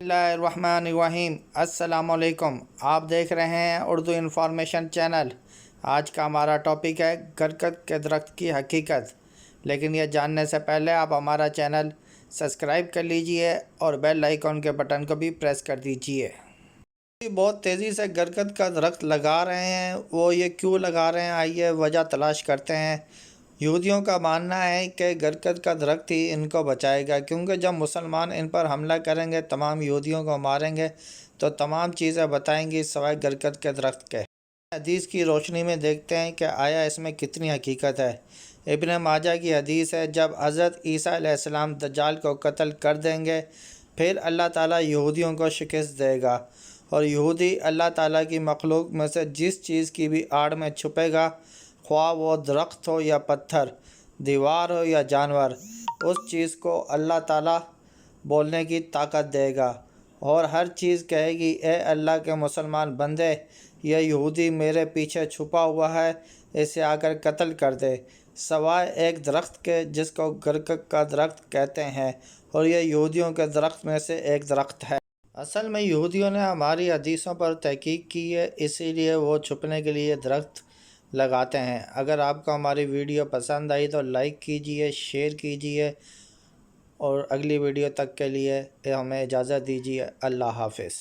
بسم اللہ الرحمن الرحیم۔ السلام علیکم، آپ دیکھ رہے ہیں اردو انفارمیشن چینل۔ آج کا ہمارا ٹاپک ہے گرگد کے درخت کی حقیقت، لیکن یہ جاننے سے پہلے آپ ہمارا چینل سبسکرائب کر لیجئے اور بیل آئیکن کے بٹن کو بھی پریس کر دیجئے۔ بہت تیزی سے گرگد کا درخت لگا رہے ہیں، وہ یہ کیوں لگا رہے ہیں، آئیے وجہ تلاش کرتے ہیں۔ یہودیوں کا ماننا ہے کہ گرگد کا درخت ہی ان کو بچائے گا، کیونکہ جب مسلمان ان پر حملہ کریں گے، تمام یہودیوں کو ماریں گے تو تمام چیزیں بتائیں گی سوائے گرگد کے درخت کے۔ حدیث کی روشنی میں دیکھتے ہیں کہ آیا اس میں کتنی حقیقت ہے۔ ابن ماجہ کی حدیث ہے، جب حضرت عیسیٰ علیہ السلام دجال کو قتل کر دیں گے، پھر اللہ تعالیٰ یہودیوں کو شکست دے گا، اور یہودی اللہ تعالیٰ کی مخلوق میں سے جس چیز کی بھی آڑ میں چھپے گا، خواہ وہ درخت ہو یا پتھر، دیوار ہو یا جانور، اس چیز کو اللہ تعالیٰ بولنے کی طاقت دے گا، اور ہر چیز کہے گی، اے اللہ کے مسلمان بندے، یہ یہودی میرے پیچھے چھپا ہوا ہے، اسے آ کر قتل کر دے، سوائے ایک درخت کے جس کو گرگد کا درخت کہتے ہیں، اور یہ یہودیوں کے درخت میں سے ایک درخت ہے۔ اصل میں یہودیوں نے ہماری حدیثوں پر تحقیق کی ہے، اسی لیے وہ چھپنے کے لیے درخت لگاتے ہیں۔ اگر آپ کو ہماری ویڈیو پسند آئی تو لائک کیجئے، شیئر کیجئے، اور اگلی ویڈیو تک کے لیے ہمیں اجازت دیجیے۔ اللہ حافظ۔